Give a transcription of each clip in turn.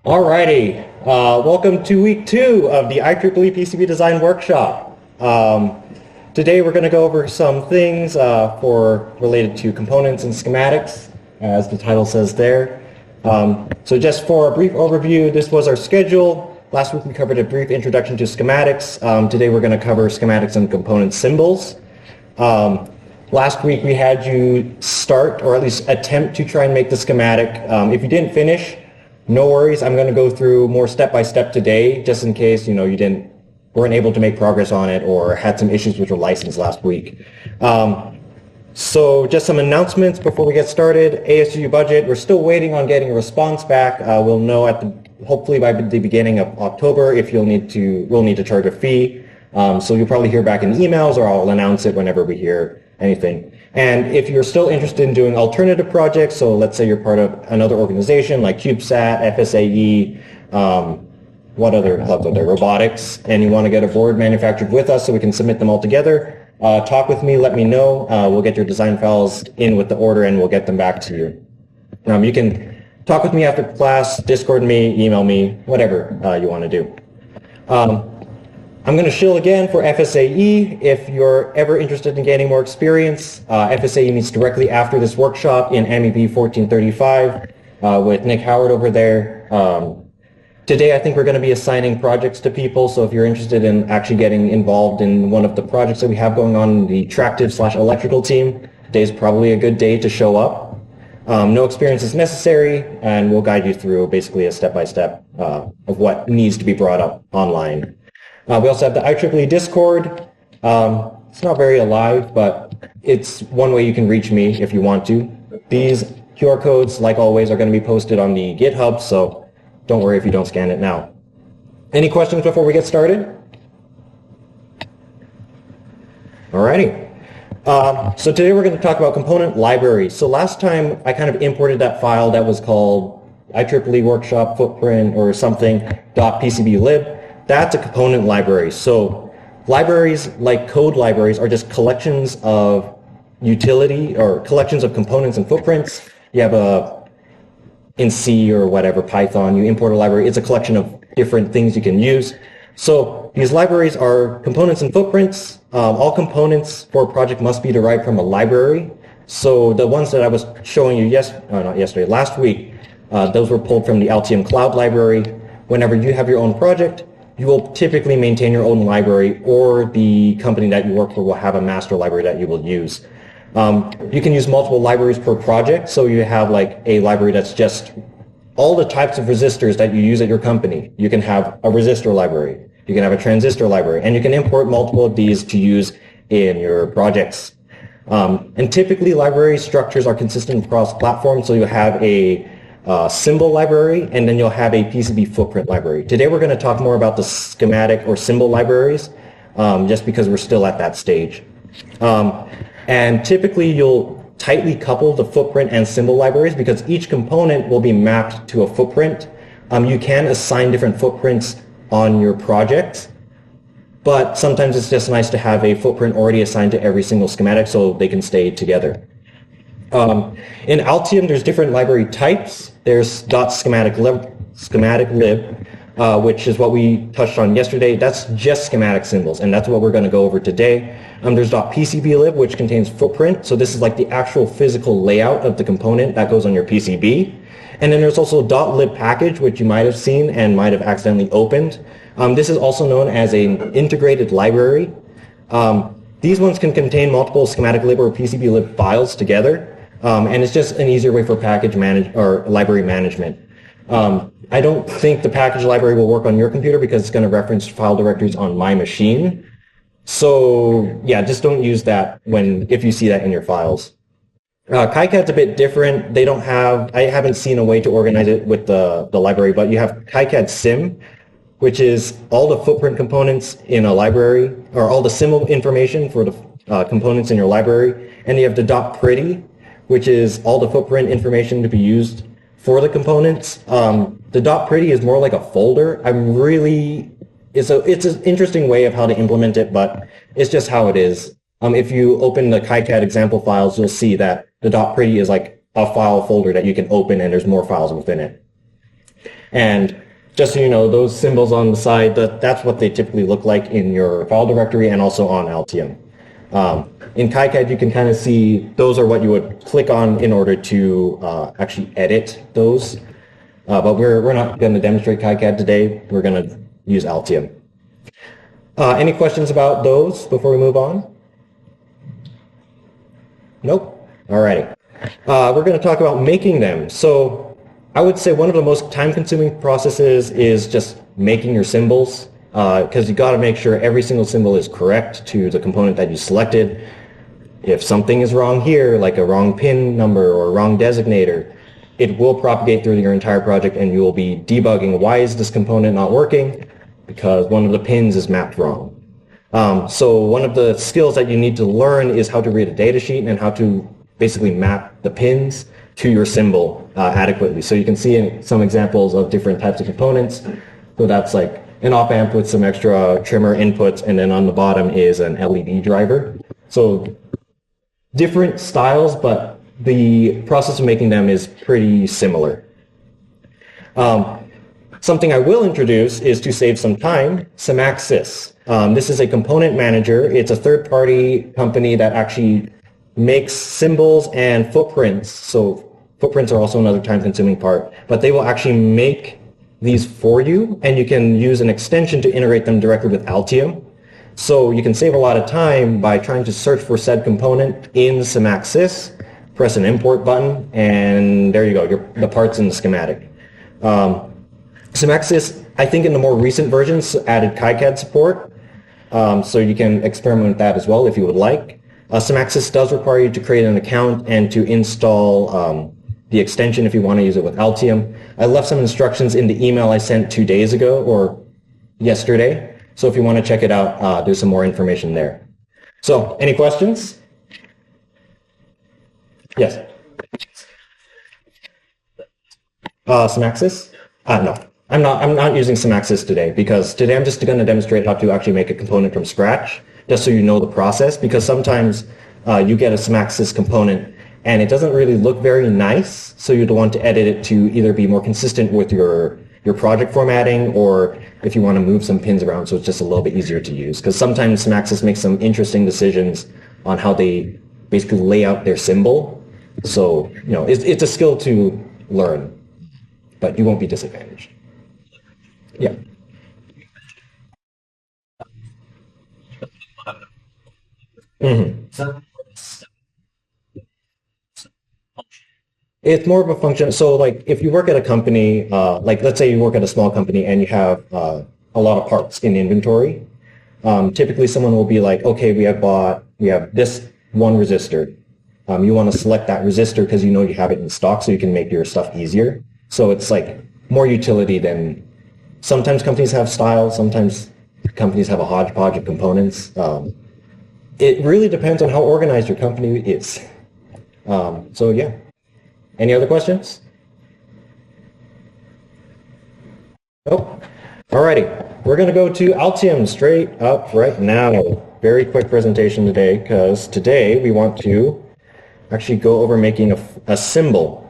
Alrighty, welcome to week 2 of the IEEE PCB design workshop. Today we're going to go over some things related to components and schematics, as the title says there. So just for a brief overview, this was our schedule. Last week we covered a brief introduction to schematics. Today we're going to cover schematics and component symbols. Last week we had you start, or at least attempt to try and make the schematic. If you didn't finish, no worries. I'm going to go through more step-by-step today, just in case you weren't able to make progress on it or had some issues with your license last week. So just some announcements before we get started. ASU budget, we're still waiting on getting a response back. We'll know hopefully by the beginning of October if we'll need to charge a fee. So you'll probably hear back in emails, or I'll announce it whenever we hear anything. And if you're still interested in doing alternative projects, so let's say you're part of another organization like CubeSat, FSAE, what other clubs are there, robotics, and you want to get a board manufactured with us so we can submit them all together, talk with me, let me know. We'll get your design files in with the order and we'll get them back to you. You can talk with me after class, Discord me, email me, whatever you want to do. I'm going to shill again for FSAE. If you're ever interested in gaining more experience, FSAE meets directly after this workshop in MEP 1435 with Nick Howard over there. Today I think we're going to be assigning projects to people, so if you're interested in actually getting involved in one of the projects that we have going on in the tractive/electrical team, today's probably a good day to show up. No experience is necessary, and we'll guide you through basically a step-by-step of what needs to be brought up online. We also have the IEEE Discord. It's not very alive, but it's one way you can reach me if you want to. These QR codes, like always, are going to be posted on the GitHub, so don't worry if you don't scan it now. Any questions before we get started? Alrighty. So today we're going to talk about component libraries. So last time I kind of imported that file that was called IEEE Workshop Footprint or something .pcblib. That's a component library. So libraries, like code libraries, are just collections of utility or collections of components and footprints. You have in C or whatever, Python, you import a library. It's a collection of different things you can use. So these libraries are components and footprints. All components for a project must be derived from a library. So the ones that I was showing you last week, those were pulled from the Altium Cloud library. Whenever you have your own project, you will typically maintain your own library, or the company that you work for will have a master library that you will use. You can use multiple libraries per project, so you have like a library that's just all the types of resistors that you use at your company. You can have a resistor library, you can have a transistor library, and you can import multiple of these to use in your projects. And typically library structures are consistent across platforms, so you have a symbol library, and then you'll have a PCB footprint library. Today we're going to talk more about the schematic or symbol libraries, just because we're still at that stage. And typically you'll tightly couple the footprint and symbol libraries because each component will be mapped to a footprint. You can assign different footprints on your project, but sometimes it's just nice to have a footprint already assigned to every single schematic so they can stay together. In Altium, there's different library types. There's .schematic lib, which is what we touched on yesterday. That's just schematic symbols, and that's what we're going to go over today. There's .pcblib, which contains footprint. So this is like the actual physical layout of the component that goes on your PCB. And then there's also .libpackage, which you might have seen and might have accidentally opened. This is also known as an integrated library. These ones can contain multiple schematic lib or PCB-lib files together. And it's just an easier way for library management. I don't think the package library will work on your computer because it's going to reference file directories on my machine. So yeah, just don't use that if you see that in your files. KiCAD's a bit different. I haven't seen a way to organize it with the library, but you have KiCAD Sim, which is all the footprint components in a library, or all the symbol information for the components in your library. And you have the .pretty, which is all the footprint information to be used for the components. The .pretty is more like a folder. It's an interesting way of how to implement it, but it's just how it is. If you open the KiCAD example files, you'll see that the .pretty is like a file folder that you can open, and there's more files within it. And just so you know, those symbols on the side, that's what they typically look like in your file directory and also on Altium. In KiCAD, you can kind of see those are what you would click on in order to actually edit those. But we're not going to demonstrate KiCAD today. We're going to use Altium. Any questions about those before we move on? Nope. Alrighty. We're going to talk about making them. So I would say one of the most time-consuming processes is just making your symbols, because you got to make sure every single symbol is correct to the component that you selected. If something is wrong here, like a wrong pin number or a wrong designator, it will propagate through your entire project and you will be debugging, why is this component not working? Because one of the pins is mapped wrong. So one of the skills that you need to learn is how to read a data sheet and how to basically map the pins to your symbol adequately. So you can see some examples of different types of components. So that's like an op amp with some extra trimmer inputs, and then on the bottom is an LED driver. So different styles, but the process of making them is pretty similar. Something I will introduce is, to save some time, Semaxis. This is a component manager. It's a third-party company that actually makes symbols and footprints. So footprints are also another time-consuming part, but they will actually make these for you, and you can use an extension to integrate them directly with Altium. So you can save a lot of time by trying to search for said component in Semaxis, press an import button, and there you go, the part's in the schematic. Semaxis, I think in the more recent versions, added KiCAD support, so you can experiment with that as well if you would like. Semaxis does require you to create an account and to install the extension if you want to use it with Altium. I left some instructions in the email I sent 2 days ago, or yesterday, so if you want to check it out, there's some more information there. So, any questions? Yes? Semaxis? No. I'm not using Semaxis today, because today I'm just going to demonstrate how to actually make a component from scratch, just so you know the process, because sometimes you get a Semaxis component and it doesn't really look very nice, so you'd want to edit it to either be more consistent with your project formatting, or if you want to move some pins around so it's just a little bit easier to use, because sometimes Semaxis makes some interesting decisions on how they basically lay out their symbol. So, you know, it's a skill to learn, but you won't be disadvantaged. Yeah. Mm-hmm. It's more of a function. So like if you work at a company, like let's say you work at a small company and you have a lot of parts in inventory, typically someone will be like, okay, we have this one resistor. You want to select that resistor because you know you have it in stock, so you can make your stuff easier. So it's like more utility than, sometimes companies have style, sometimes companies have a hodgepodge of components. It really depends on how organized your company is. So yeah. Any other questions? Nope. Alrighty. We're going to go to Altium straight up right now. Very quick presentation today, because today we want to actually go over making a symbol.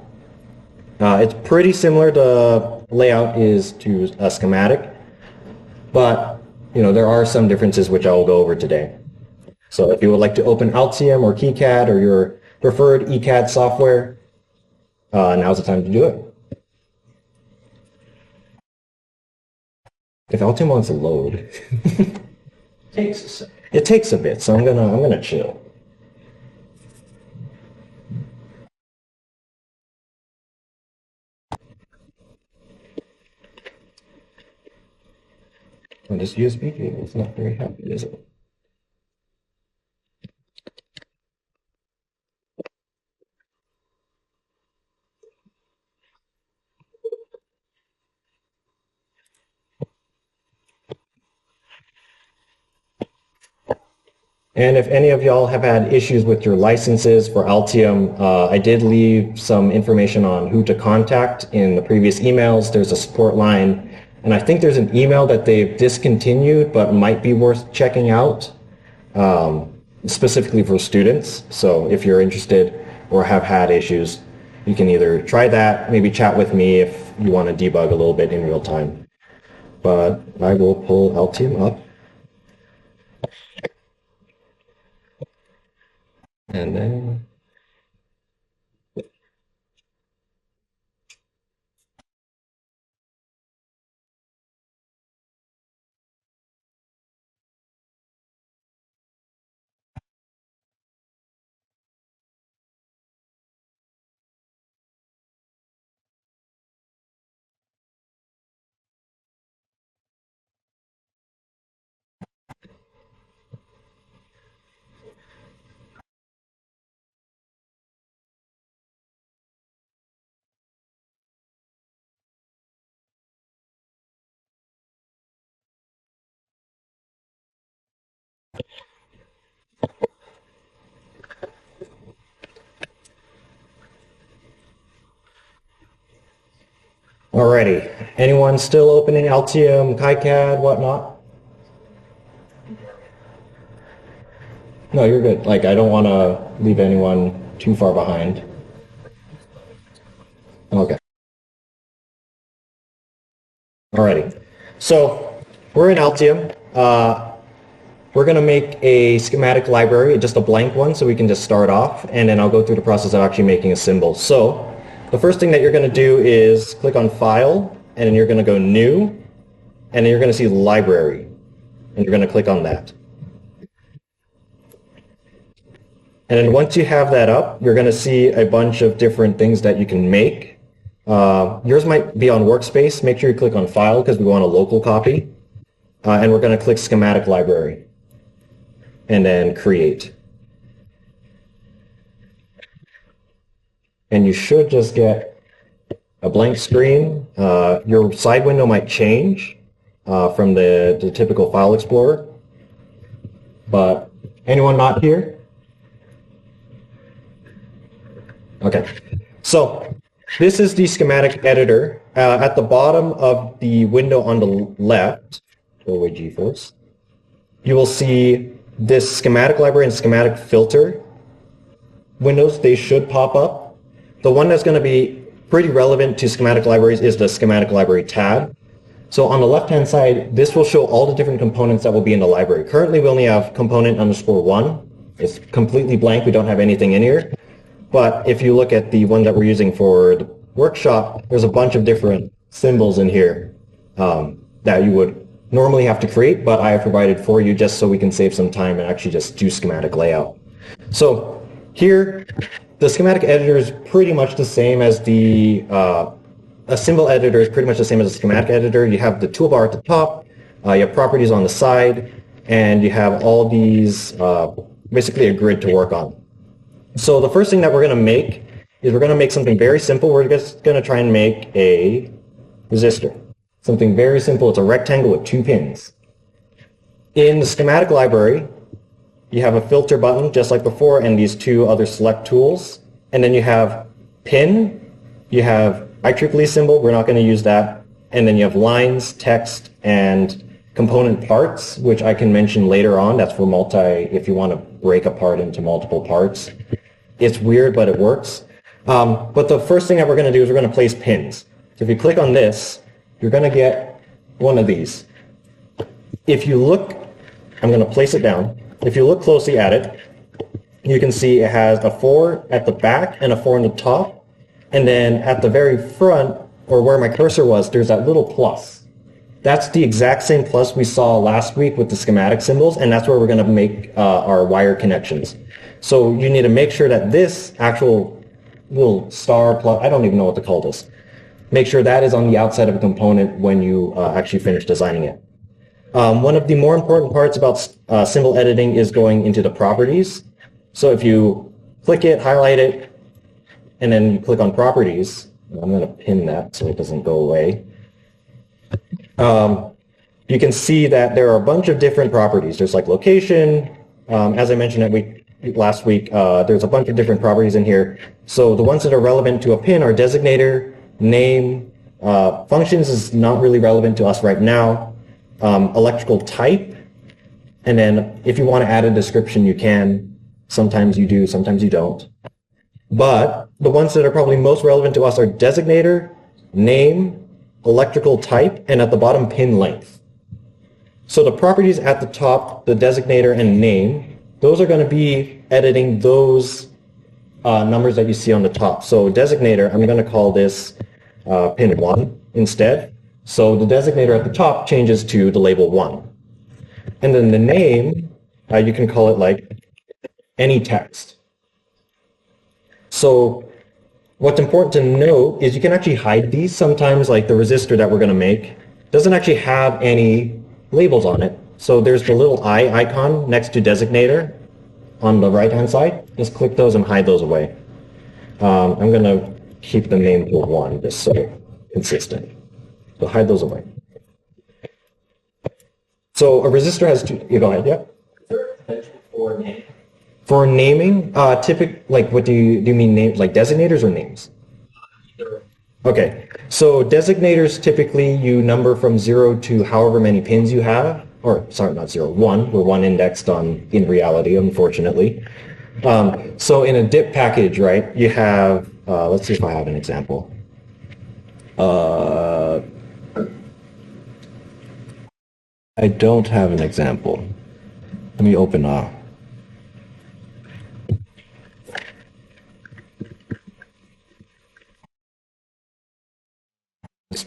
It's pretty similar, the layout is to a schematic, but you know there are some differences which I will go over today. So if you would like to open Altium or KiCAD or your preferred ECAD software, now's the time to do it. If Altium wants to load, it takes a bit, so I'm gonna chill. And this USB cable is not very happy, is it? And if any of y'all have had issues with your licenses for Altium, I did leave some information on who to contact in the previous emails. There's a support line, and I think there's an email that they've discontinued but might be worth checking out, specifically for students. So if you're interested or have had issues, you can either try that, maybe chat with me if you want to debug a little bit in real time. But I will pull Altium up. And then alrighty. Anyone still opening Altium, KiCAD, whatnot? No, you're good. Like, I don't want to leave anyone too far behind. Okay. Alrighty. So, we're in Altium. We're going to make a schematic library, just a blank one, so we can just start off, and then I'll go through the process of actually making a symbol. So, the first thing that you're going to do is click on File, and then you're going to go New, and then you're going to see Library, and you're going to click on that. And then once you have that up, you're going to see a bunch of different things that you can make. Yours might be on Workspace. Make sure you click on File because we want a local copy. And we're going to click Schematic Library, and then Create. And you should just get a blank screen. Your side window might change from the typical File Explorer. But anyone not here? Okay. So this is the schematic editor. At the bottom of the window on the left, go away GeForce, you will see this schematic library and schematic filter windows. They should pop up. The one that's going to be pretty relevant to schematic libraries is the schematic library tab. So on the left-hand side, this will show all the different components that will be in the library. Currently, we only have component_1. It's completely blank. We don't have anything in here. But if you look at the one that we're using for the workshop, there's a bunch of different symbols in here that you would normally have to create, but I have provided for you just so we can save some time and actually just do schematic layout. So here, the schematic editor is pretty much the same as a symbol editor is pretty much the same as a schematic editor. You have the toolbar at the top, you have properties on the side, and you have all these, basically a grid to work on. So the first thing that we're going to make is we're going to make something very simple. We're just going to try and make a resistor. Something very simple. It's a rectangle with 2 pins. In the schematic library, you have a filter button just like before and these 2 other select tools. And then you have pin, you have IEEE symbol, we're not going to use that. And then you have lines, text, and component parts, which I can mention later on. That's for if you want to break a part into multiple parts. It's weird, but it works. But the first thing that we're going to do is we're going to place pins. So if you click on this, you're going to get one of these. If you look, I'm going to place it down. If you look closely at it, you can see it has a 4 at the back and a 4 on the top. And then at the very front, or where my cursor was, there's that little plus. That's the exact same plus we saw last week with the schematic symbols, and that's where we're going to make our wire connections. So you need to make sure that this actual little star plus, I don't even know what to call this, make sure that is on the outside of a component when you actually finish designing it. One of the more important parts about symbol editing is going into the properties. So if you click it, highlight it, and then you click on properties, I'm going to pin that so it doesn't go away. You can see that there are a bunch of different properties. There's like location, as I mentioned last week, there's a bunch of different properties in here. So the ones that are relevant to a pin are designator, name, functions is not really relevant to us right now, electrical type, and then if you want to add a description, you can. Sometimes you do, sometimes you don't. But the ones that are probably most relevant to us are designator, name, electrical type, and at the bottom, pin length. So the properties at the top, the designator and name, those are going to be editing those numbers that you see on the top. So designator, I'm going to call this pin 1 instead. So the designator at the top changes to the label 1. And then the name, you can call it like any text. So what's important to note is you can actually hide these. Sometimes like the resistor that we're going to make doesn't actually have any labels on it. So there's the little eye icon next to designator on the right hand side. Just click those and hide those away. I'm going to keep the name to 1 just so consistent. So hide those away. So a resistor has two. You go ahead. Yeah. Is there a potential for name? For naming, like what do you mean name, like designators or names? Either. Okay. So designators typically you number from 0 to however many pins you have, or sorry, not 0, 1. We're 1 indexed on in reality, unfortunately. So in a dip package, right, you have, let's see if I have an example. I don't have an example. Let me open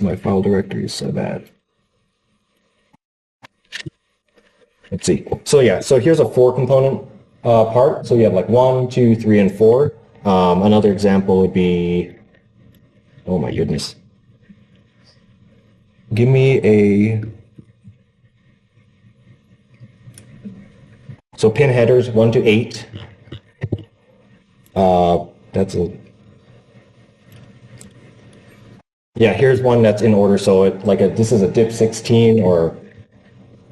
my file directory is so bad. Let's see. So yeah, so here's a 4-component part. So you have like 1, 2, 3, and 4. Another example would be, oh my goodness. Give me a, so pin headers 1 to 8. That's a, yeah, here's one that's in order. So it, like this is a DIP 16 or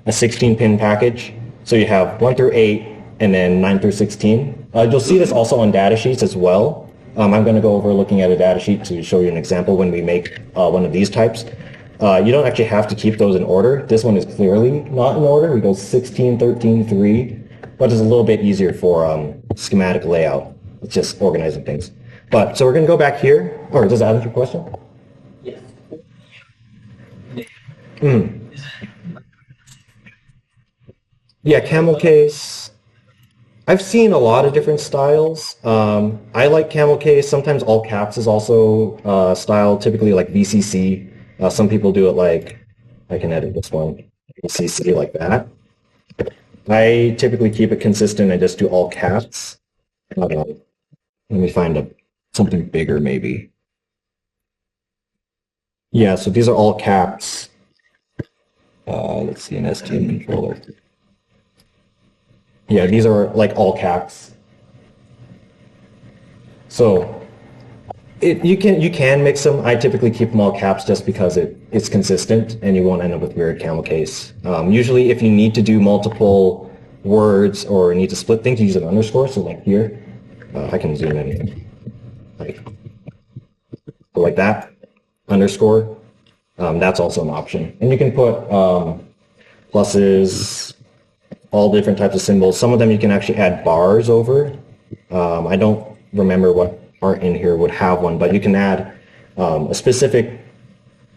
a 16-pin package. So you have 1 through 8 and then 9 through 16. You'll see this also on data sheets as well. I'm going to go over looking at a data sheet to show you an example when we make one of these types. You don't actually have to keep those in order. This one is clearly not in order. We go 16, 13, 3, but it's a little bit easier for schematic layout. It's just organizing things. But so we're going to go back here. Or does that answer your question? Yes. Yeah, camel case. I've seen a lot of different styles. I like camel case. Sometimes all caps is also style, typically like VCC. Some people do it like, I can edit this one, VCC like that. I typically keep it consistent. I just do all caps. Let me find something bigger maybe. Yeah, so these are all caps. Let's see, an STM controller. Yeah, these are like all caps. So you can mix them. I typically keep them all caps just because it's consistent and you won't end up with weird camel case. Usually if you need to do multiple words or need to split things, you use an underscore. So like here, I can zoom in. Like that, underscore. That's also an option. And you can put pluses, all different types of symbols. Some of them you can actually add bars over. I don't remember what part in here would have one, but you can add a specific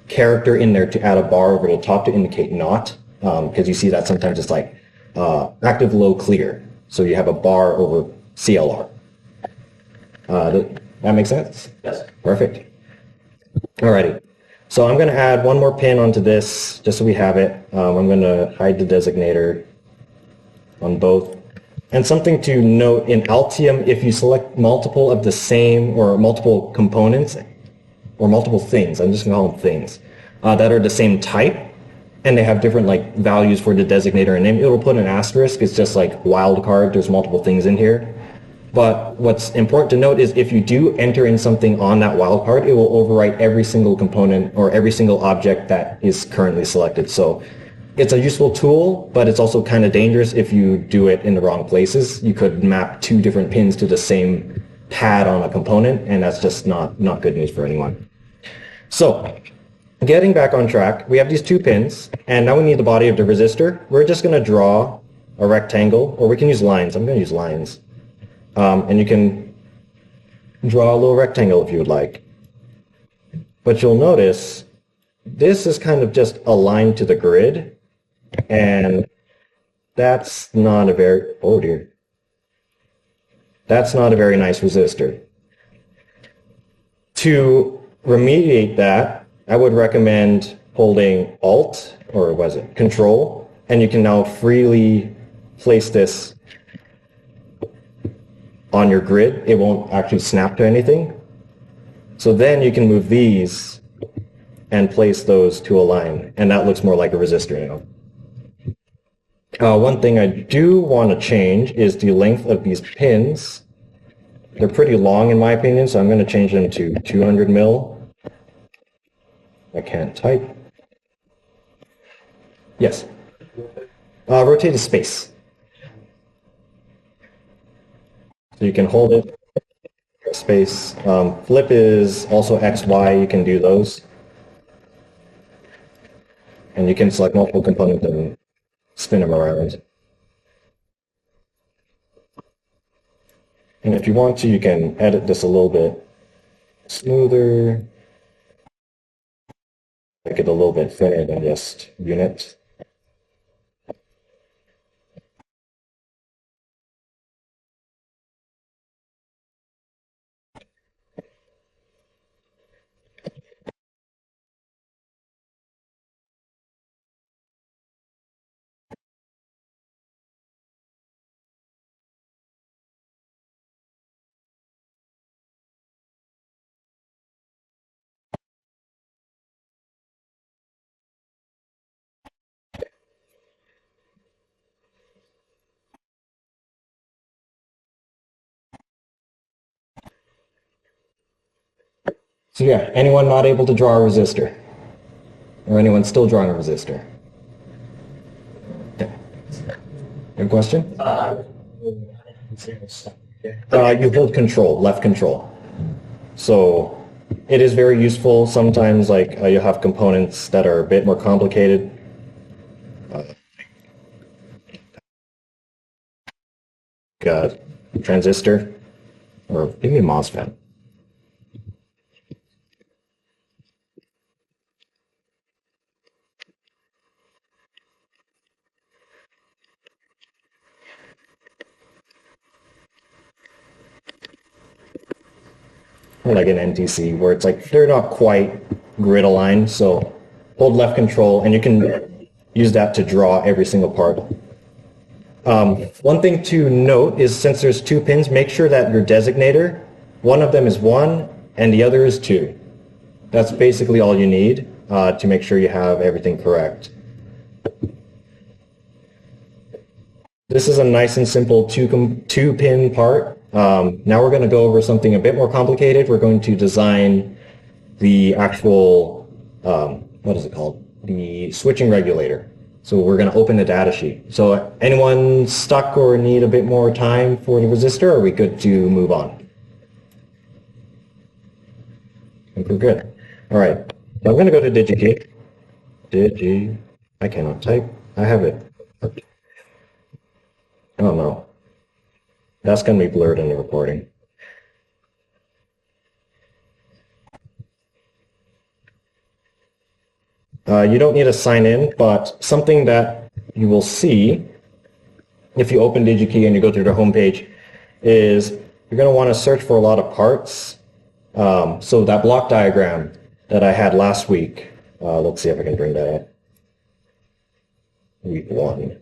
character in there to add a bar over the top to indicate not, because you see that sometimes it's like active, low, clear. So you have a bar over CLR. That makes sense? Yes. Perfect. Alrighty. So I'm going to add one more pin onto this just so we have it. I'm going to hide the designator on both. And something to note, in Altium, if you select multiple of the same or multiple components or multiple things, I'm just going to call them things, that are the same type, and they have different like values for the designator and name, it will put an asterisk. It's just like wildcard. There's multiple things in here. But what's important to note is if you do enter in something on that wildcard, it will overwrite every single component or every single object that is currently selected. So it's a useful tool, but it's also kind of dangerous if you do it in the wrong places. You could map 2 different pins to the same pad on a component, and that's just not good news for anyone. So getting back on track, we have these 2 pins, and now we need the body of the resistor. We're just going to draw a rectangle, or we can use lines. I'm going to use lines. And you can draw a little rectangle if you would like. But you'll notice this is kind of just aligned to the grid, and that's not a very, oh dear, that's not a very nice resistor. To remediate that, I would recommend holding Alt, or was it Control, and you can now freely place this on your grid. It won't actually snap to anything. So then you can move these and place those to align, and that looks more like a resistor now. One thing I do want to change is the length of these pins. They're pretty long in my opinion, so I'm going to change them to 200 mil. I can't type. Yes. Rotate the space. So you can hold it, space. Flip is also X, Y, you can do those. And you can select multiple components and spin them around. And if you want to, you can edit this a little bit smoother, make it a little bit thinner than just unit. So yeah, anyone not able to draw a resistor? Or anyone still drawing a resistor? Okay. You have a question? You hold control, left control. So it is very useful. Sometimes like you have components that are a bit more complicated. Transistor, or maybe a MOSFET. Or like an NTC, where it's like they're not quite grid aligned, so hold left control and you can use that to draw every single part. One thing to note is since there's two pins, make sure that your designator, one of them is 1 and the other is 2. That's basically all you need to make sure you have everything correct. This is a nice and simple two-pin part. Now we're going to go over something a bit more complicated. We're going to design the actual, what is it called? The switching regulator. So we're going to open the data sheet. So anyone stuck or need a bit more time for the resistor, or are we good to move on? I think we're good. All right. So I'm going to go to DigiKey. I cannot type. I have it. Oh no. That's going to be blurred in the recording. You don't need to sign in, but something that you will see if you open DigiKey and you go to their homepage is you're going to want to search for a lot of parts. So that block diagram that I had last week, let's see if I can bring that up. Week 1.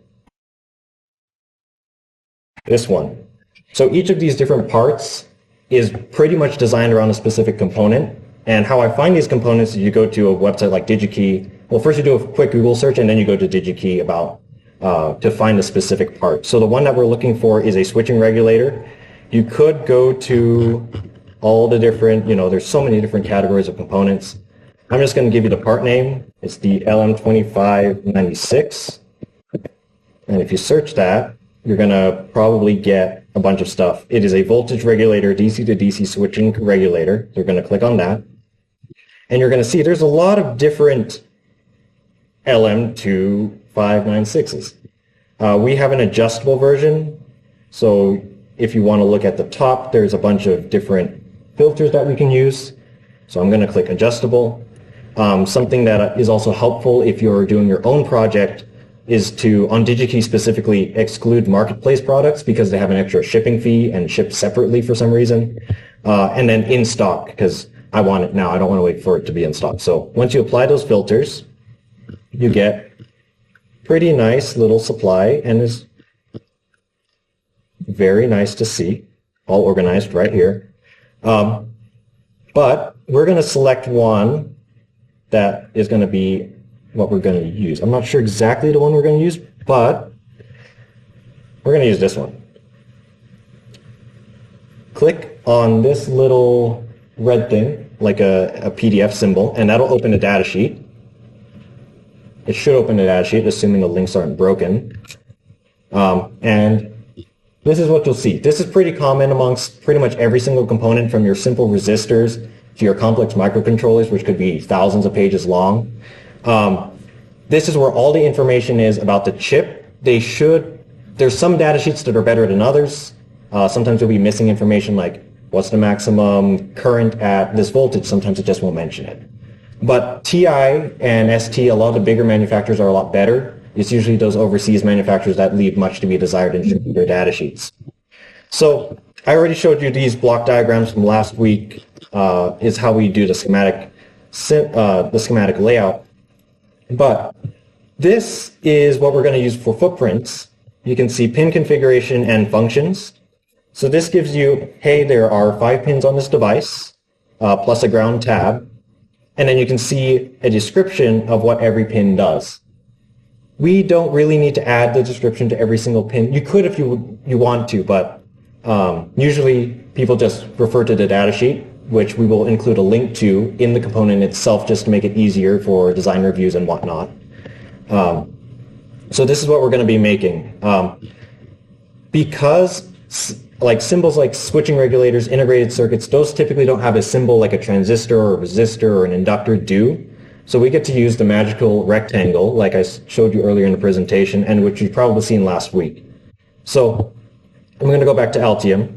This one. So each of these different parts is pretty much designed around a specific component. And how I find these components is you go to a website like DigiKey. Well, first you do a quick Google search and then you go to DigiKey about to find a specific part. So the one that we're looking for is a switching regulator. You could go to all the different, there's so many different categories of components. I'm just going to give you the part name. It's the LM2596. And if you search that, you're going to probably get a bunch of stuff. It is a voltage regulator, DC to DC switching regulator. You're going to click on that. And you're going to see there's a lot of different LM2596s. We have an adjustable version. So if you want to look at the top, there's a bunch of different filters that we can use. So I'm going to click adjustable. Something that is also helpful if you're doing your own project is to, on DigiKey specifically, exclude marketplace products because they have an extra shipping fee and ship separately for some reason. And then in stock, because I want it now. I don't want to wait for it to be in stock. So once you apply those filters, you get pretty nice little supply, and is very nice to see, all organized right here. But we're going to select one that is going to be what we're going to use. I'm not sure exactly the one we're going to use, but we're going to use this one. Click on this little red thing, like a PDF symbol, and that'll open a data sheet. It should open a data sheet, assuming the links aren't broken. And this is what you'll see. This is pretty common amongst pretty much every single component, from your simple resistors to your complex microcontrollers, which could be thousands of pages long. This is where all the information is about the chip. There's some data sheets that are better than others. Sometimes you'll be missing information like what's the maximum current at this voltage. Sometimes it just won't mention it. But TI and ST, a lot of the bigger manufacturers are a lot better. It's usually those overseas manufacturers that leave much to be desired in their data sheets. So I already showed you these block diagrams from last week. Is how we do the schematic layout. But this is what we're going to use for footprints. You can see pin configuration and functions. So this gives you, hey, there are 5 pins on this device, plus a ground tab. And then you can see a description of what every pin does. We don't really need to add the description to every single pin. You could if you want to, but usually people just refer to the data sheet, which we will include a link to in the component itself just to make it easier for design reviews and whatnot. So this is what we're going to be making. Because like symbols like switching regulators, integrated circuits, those typically don't have a symbol like a transistor or a resistor or an inductor do. So we get to use the magical rectangle like I showed you earlier in the presentation, and which you've probably seen last week. So I'm going to go back to Altium,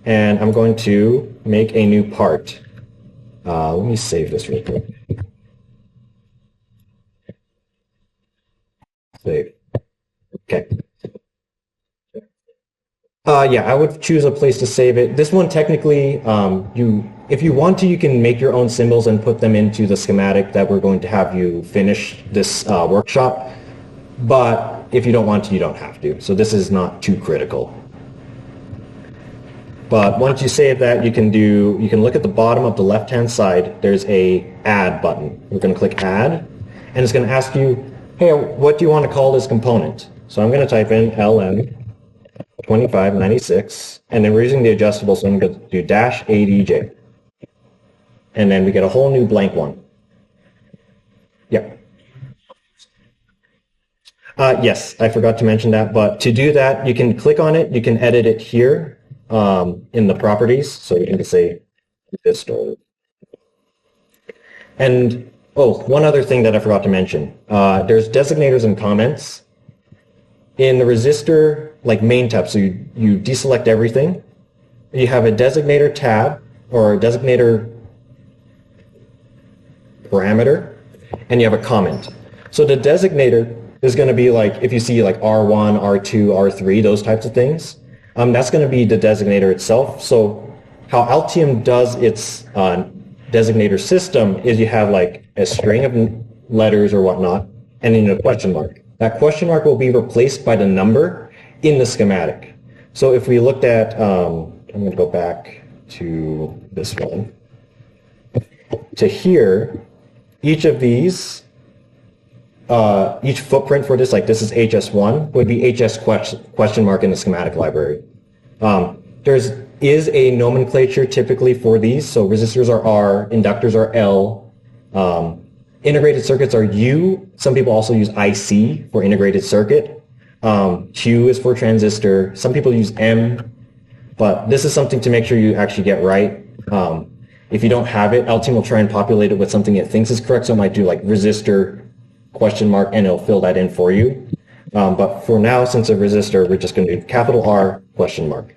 and I'm going to make a new part. Let me save this real quick. Save. Okay. Yeah, I would choose a place to save it. This one technically, if you want to, you can make your own symbols and put them into the schematic that we're going to have you finish this workshop. But if you don't want to, you don't have to. So this is not too critical. But once you save that, you can look at the bottom of the left-hand side. There's a Add button. We're going to click Add, and it's going to ask you, hey, what do you want to call this component? So I'm going to type in LM2596, and then we're using the adjustable, so I'm going to do -ADJ. And then we get a whole new blank one. Yep. Yes, I forgot to mention that, but to do that, you can click on it, you can edit it here in the properties, so you can say this story. And, oh, one other thing that I forgot to mention. There's designators and comments. In the resistor, like main tab, so you deselect everything. You have a designator tab, or a designator parameter, and you have a comment. So the designator is going to be like, if you see like R1, R2, R3, those types of things, that's going to be the designator itself. So how Altium does its designator system is you have like a string of letters or whatnot, and then a question mark. That question mark will be replaced by the number in the schematic. So if we looked at, I'm going to go back to this one, to here, each of these, each footprint for this, like this is HS1, would be HS question mark in the schematic library. There is a nomenclature typically for these, so resistors are R, inductors are L, integrated circuits are U. Some people also use IC for integrated circuit. Q is for transistor. Some people use M, but this is something to make sure you actually get right. If you don't have it, Altium will try and populate it with something it thinks is correct, so it might do like resistor question mark, and it'll fill that in for you. But for now, since a resistor, we're just going to do capital R question mark.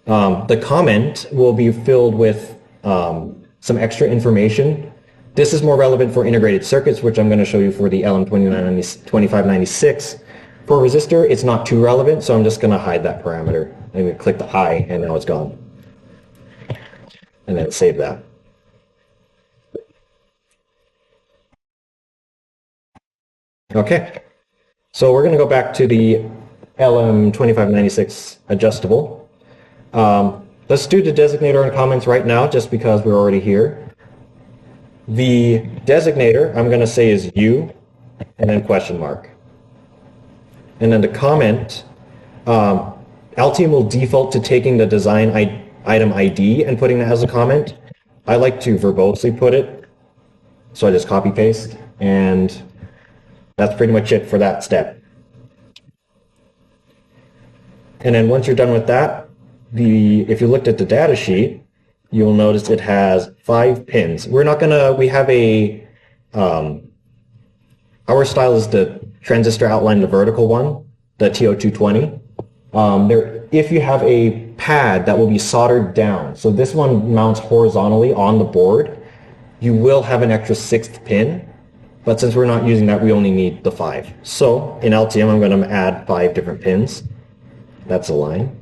The comment will be filled with some extra information. This is more relevant for integrated circuits, which I'm going to show you for the LM2596. For resistor, it's not too relevant, so I'm just going to hide that parameter. I'm going to click the I, and now it's gone. And then save that. Okay, so we're going to go back to the LM2596 adjustable. Let's do the designator and comments right now, just because we're already here. The designator, I'm going to say is U, and then question mark. And then the comment, Altium will default to taking the design item ID and putting that as a comment. I like to verbosely put it, so I just copy paste, and that's pretty much it for that step. And then once you're done with that, if you looked at the data sheet, you'll notice it has 5 pins. We have our style is the transistor outline, the vertical one, the TO220. If you have a pad that will be soldered down, so this one mounts horizontally on the board, you will have an extra 6th pin, but since we're not using that, we only need the 5. So in Altium, I'm going to add 5 different pins. That's a line.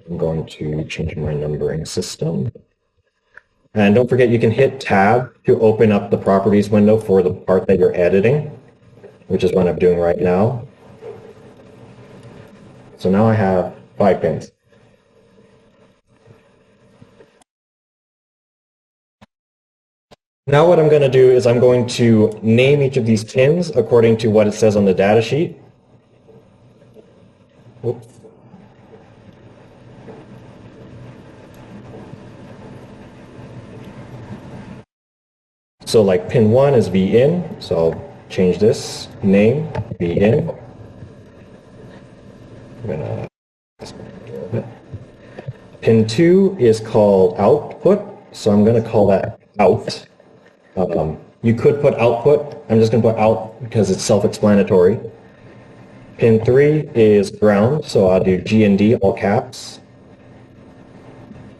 I'm going to change my numbering system. And don't forget, you can hit Tab to open up the properties window for the part that you're editing, which is what I'm doing right now. So now I have 5 pins. Now what I'm going to do is I'm going to name each of these pins according to what it says on the data sheet. Oops. So like pin 1 is V in, so I'll change this name, V in. I'm gonna pin 2 is called output, so I'm going to call that out. You could put output. I'm just going to put out because it's self-explanatory. Pin 3 is ground, so I'll do G and D, all caps.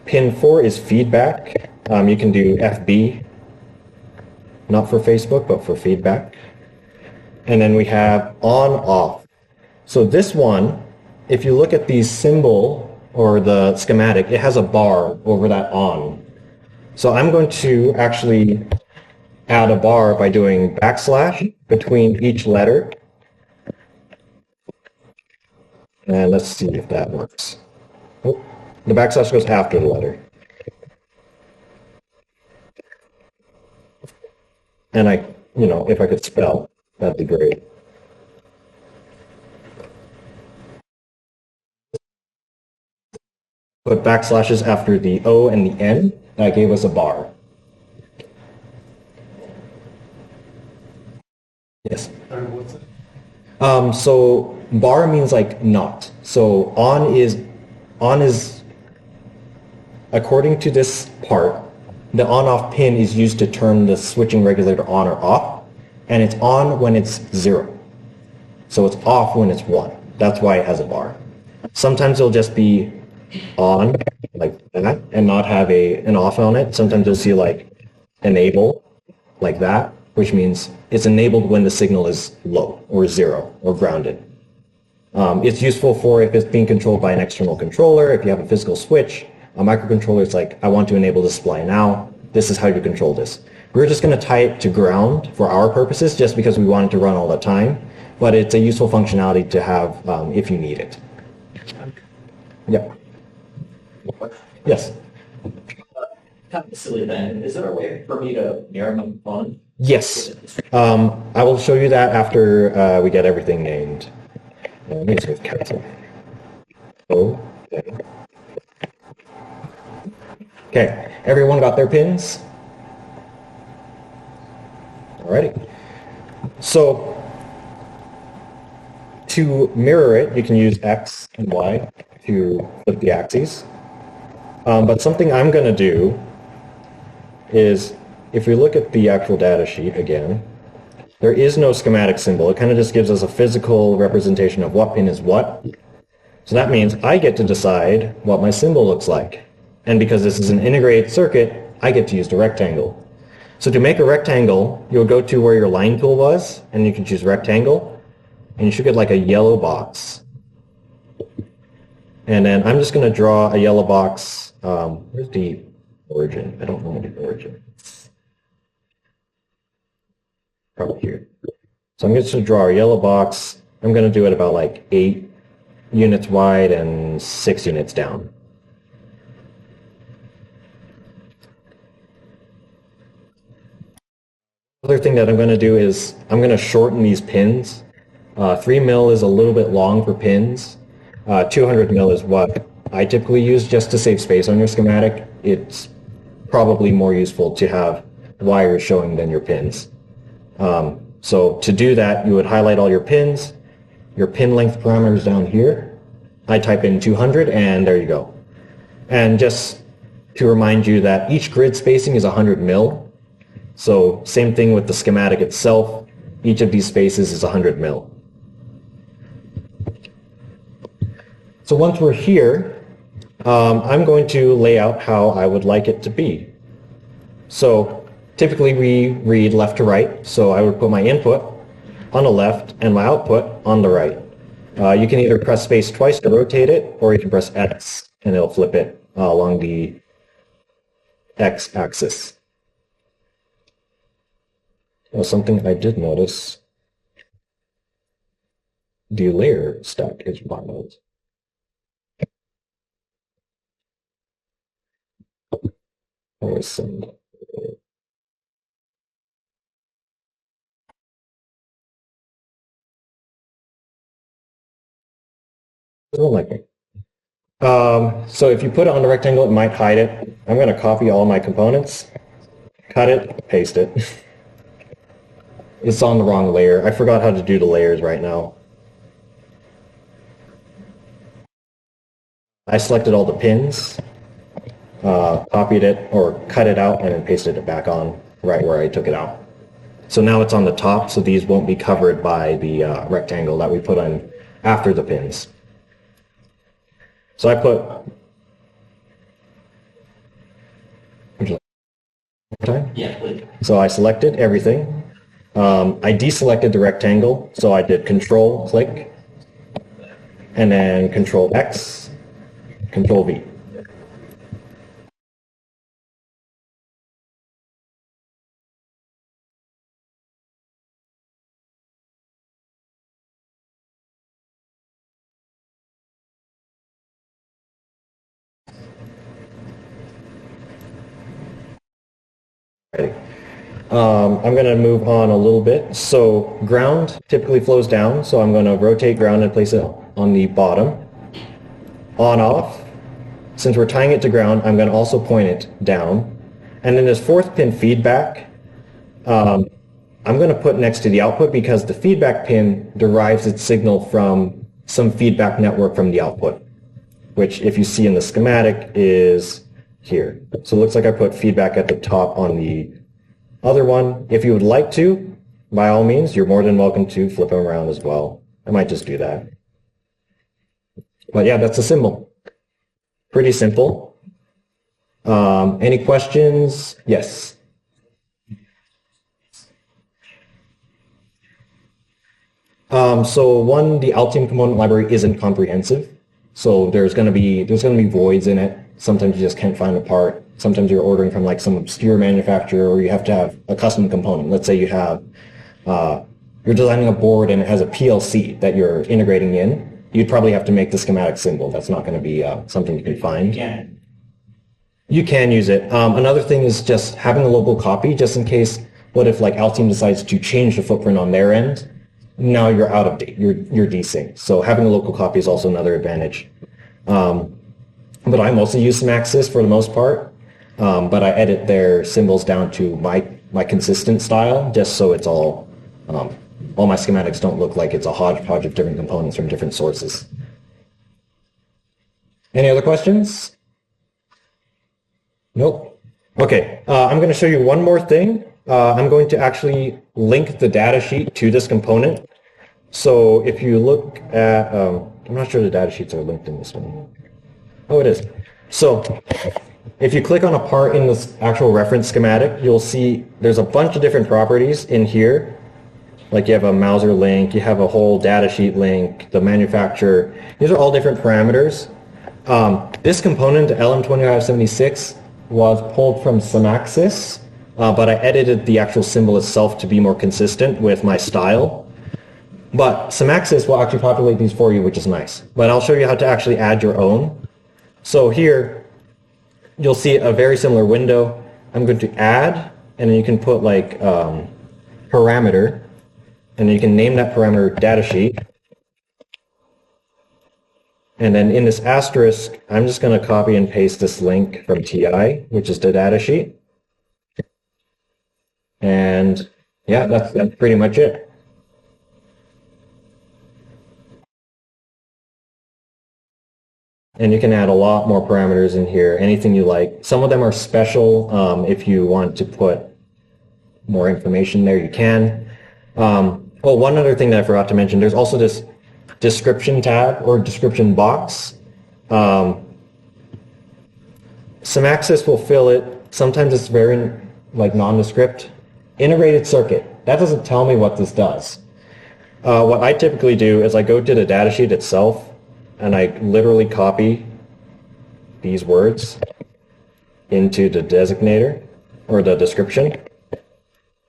Pin 4 is feedback. You can do FB, not for Facebook, but for feedback. And then we have on, off. So this one, if you look at the symbol or the schematic, it has a bar over that on. So I'm going to actually add a bar by doing backslash between each letter. And let's see if that works. Oh, the backslash goes after the letter. And if I could spell, that'd be great. Put backslashes after the O and the N, that gave us a bar. Yes. What's it? So bar means like not. So on is according to this part, the on-off pin is used to turn the switching regulator on or off, and it's on when it's 0. So it's off when it's 1. That's why it has a bar. Sometimes it'll just be on like that and not have an off on it. Sometimes you'll see like enable like that, which means it's enabled when the signal is low or 0 or grounded. It's useful for if it's being controlled by an external controller, if you have a physical switch. A microcontroller is like, I want to enable this supply now. This is how you control this. We're just going to tie it to ground for our purposes just because we want it to run all the time, but it's a useful functionality to have if you need it. Yep. Yes? Kind of silly then. Is there a way for me to mirror my phone? Yes. I will show you that after we get everything named. Let me just cancel. Okay. Okay, everyone got their pins? Alrighty. So, to mirror it, you can use X and Y to flip the axes. But something I'm going to do is, if we look at the actual data sheet again, there is no schematic symbol. It kind of just gives us a physical representation of what pin is what. So that means I get to decide what my symbol looks like. And because this is an integrated circuit, I get to use the rectangle. So to make a rectangle, you'll go to where your line tool was, and you can choose rectangle, and you should get like a yellow box. And then I'm just going to draw a yellow box. Where's the origin? I don't know the origin. Probably here. So I'm just going to draw a yellow box. I'm going to do it about like 8 units wide and 6 units down. Other thing that I'm going to do is I'm going to shorten these pins. 3 mil is a little bit long for pins. 200 mil is what I typically use just to save space on your schematic. It's probably more useful to have wires showing than your pins. So to do that, you would highlight all your pins, your pin length parameters down here. I type in 200 and there you go. And just to remind you that each grid spacing is 100 mil. So same thing with the schematic itself. Each of these spaces is 100 mil. So once we're here, I'm going to lay out how I would like it to be. So typically we read left to right, so I would put my input on the left and my output on the right. You can either press space twice to rotate it, or you can press X and it'll flip it along the X axis. Well, something I did notice, the layer stack is wild. Doesn't like me. So if you put it on the rectangle, it might hide it. I'm going to copy all my components, cut it, paste it. It's on the wrong layer. I forgot how to do the layers right now. I selected all the pins, copied it or cut it out, and then pasted it back on right where I took it out. So now it's on the top, so these won't be covered by the rectangle that we put on after the pins. So I put... Yeah, please. So I selected everything. I deselected the rectangle, so I did Control click, and then Control X, Control V. Ready. I'm going to move on a little bit. So ground typically flows down, so I'm going to rotate ground and place it on the bottom. On off. Since we're tying it to ground, I'm going to also point it down. And then this fourth pin feedback, I'm going to put next to the output because the feedback pin derives its signal from some feedback network from the output, which if you see in the schematic is here. So it looks like I put feedback at the top on the other one. If you would like to, by all means, you're more than welcome to flip them around as well. I might just do that. But yeah, that's a symbol. Pretty simple. Any questions? Yes. So one, the Altium component library isn't comprehensive. So there's going to be voids in it. Sometimes you just can't find a part. Sometimes you're ordering from like some obscure manufacturer, or you have to have a custom component. Let's say you have, you're designing a board and it has a PLC that you're integrating in. You'd probably have to make the schematic symbol. That's not going to be something you can find. Yeah. You can use it. Another thing is just having a local copy, just in case. What if like Altium decides to change the footprint on their end? Now you're out of date. You're desynced. So having a local copy is also another advantage. But I mostly use Maxis for the most part. But I edit their symbols down to my consistent style, just so it's all my schematics don't look like it's a hodgepodge of different components from different sources. Any other questions? Nope. Okay, I'm going to show you one more thing, I'm going to actually link the data sheet to this component. So if you look at, I'm not sure the data sheets are linked in this one. Oh, it is. So if you click on a part in this actual reference schematic, you'll see there's a bunch of different properties in here. Like you have a Mauser link, you have a whole data sheet link, the manufacturer. These are all different parameters. This component, LM2576, was pulled from Synaxis, but I edited the actual symbol itself to be more consistent with my style. But Synaxis will actually populate these for you, which is nice. But I'll show you how to actually add your own. So here, you'll see a very similar window. I'm going to add, and then you can put like parameter, and you can name that parameter datasheet. And then in this asterisk, I'm just going to copy and paste this link from TI, which is the datasheet. And yeah, that's pretty much it. And you can add a lot more parameters in here, anything you like. Some of them are special. If you want to put more information there, you can. Oh, one other thing that I forgot to mention, there's also this description tab or description box. Synaxis will fill it. Sometimes it's very like nondescript. Integrated circuit. That doesn't tell me what this does. What I typically do is I go to the datasheet itself and I literally copy these words into the designator or the description.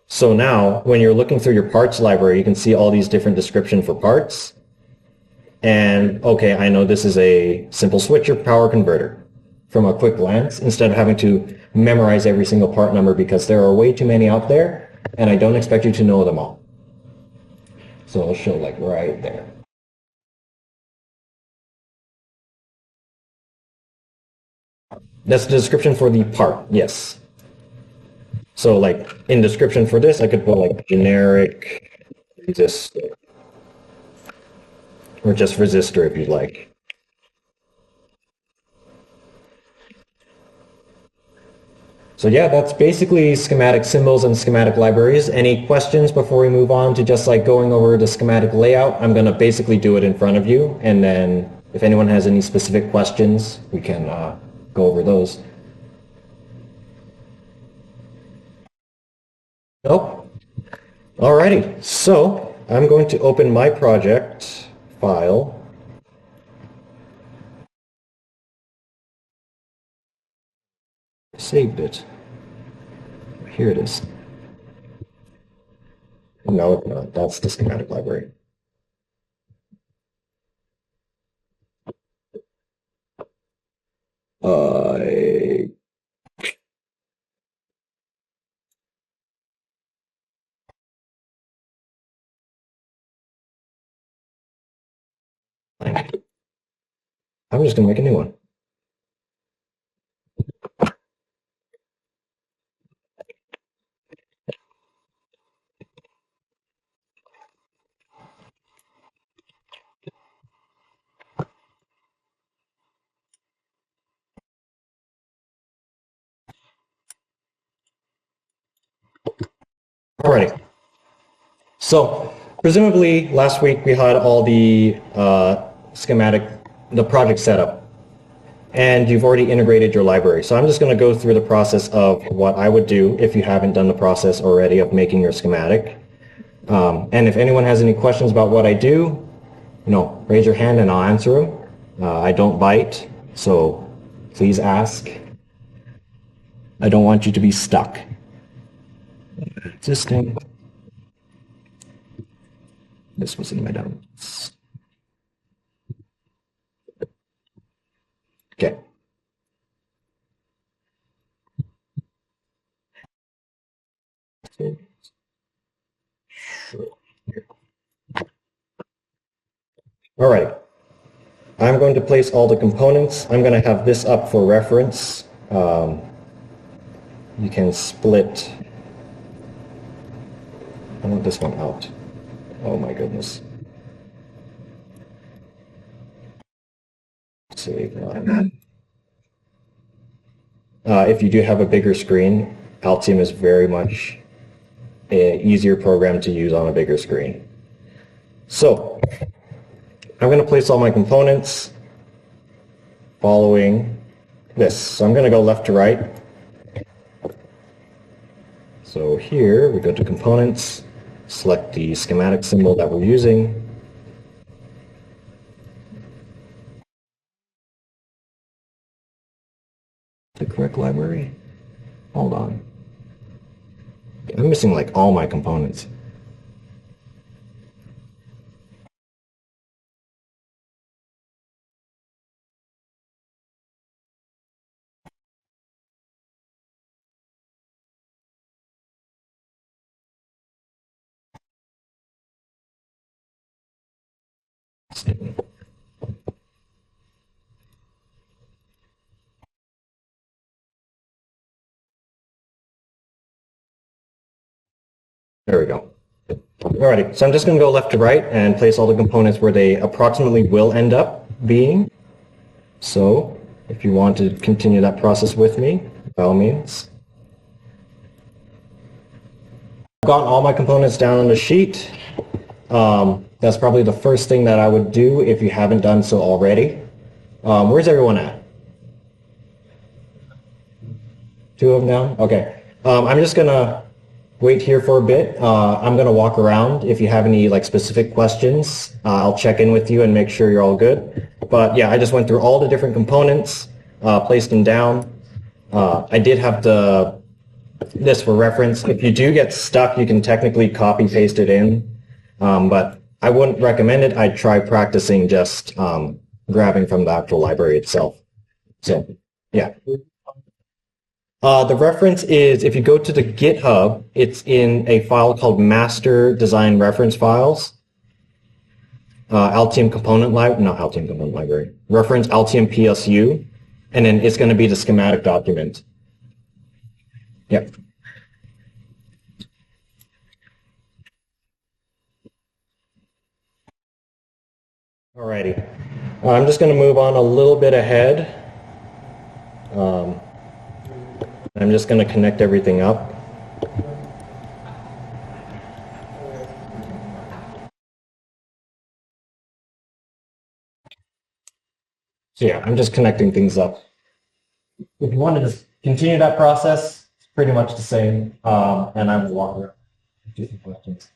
So now when you're looking through your parts library, you can see all these different descriptions for parts. And okay, I know this is a simple switcher power converter from a quick glance instead of having to memorize every single part number because there are way too many out there and I don't expect you to know them all. So it'll show like right there. That's the description for the part, yes. So like in description for this, I could put like generic resistor. Or just resistor if you'd like. So yeah, that's basically schematic symbols and schematic libraries. Any questions before we move on to just like going over the schematic layout? I'm going to basically do it in front of you, and then if anyone has any specific questions, we can go over those. Nope. Alrighty, so I'm going to open my project file. Saved it. Here it is. No, it's not. That's the schematic library. I'm just going to make a new one. Alrighty. So presumably last week we had all the schematic, the project setup, and you've already integrated your library. So I'm just going to go through the process of what I would do if you haven't done the process already of making your schematic. And if anyone has any questions about what I do, raise your hand and I'll answer them. I don't bite, so please ask. I don't want you to be stuck. Existing. This was in my notes. Okay. All right. I'm going to place all the components. I'm going to have this up for reference. You can split. I want this one out. Oh my goodness. Save line. If you do have a bigger screen, Altium is very much an easier program to use on a bigger screen. So I'm going to place all my components following this. So I'm going to go left to right. So here we go to components, select the schematic symbol that we're using. The correct library? Hold on. I'm missing like all my components. There we go. Alrighty, so I'm just going to go left to right and place all the components where they approximately will end up being. So if you want to continue that process with me, by all means. I've gotten all my components down on the sheet. That's probably the first thing that I would do if you haven't done so already. Where's everyone at? 2 of them down? Okay. I'm just going to wait here for a bit. I'm going to walk around. If you have any like specific questions, I'll check in with you and make sure you're all good. But yeah, I just went through all the different components, placed them down. I did have this for reference. If you do get stuck, you can technically copy paste it in, but I wouldn't recommend it. I'd try practicing just grabbing from the actual library itself. So yeah. The reference is, if you go to the GitHub, it's in a file called master design reference files. Altium component library, not Altium component library, reference Altium PSU, and then it's going to be the schematic document. Yep. Alrighty. I'm just going to move on a little bit ahead. I'm just going to connect everything up. So yeah, I'm just connecting things up. If you wanted to continue that process, it's pretty much the same, and I will walk around and do some questions.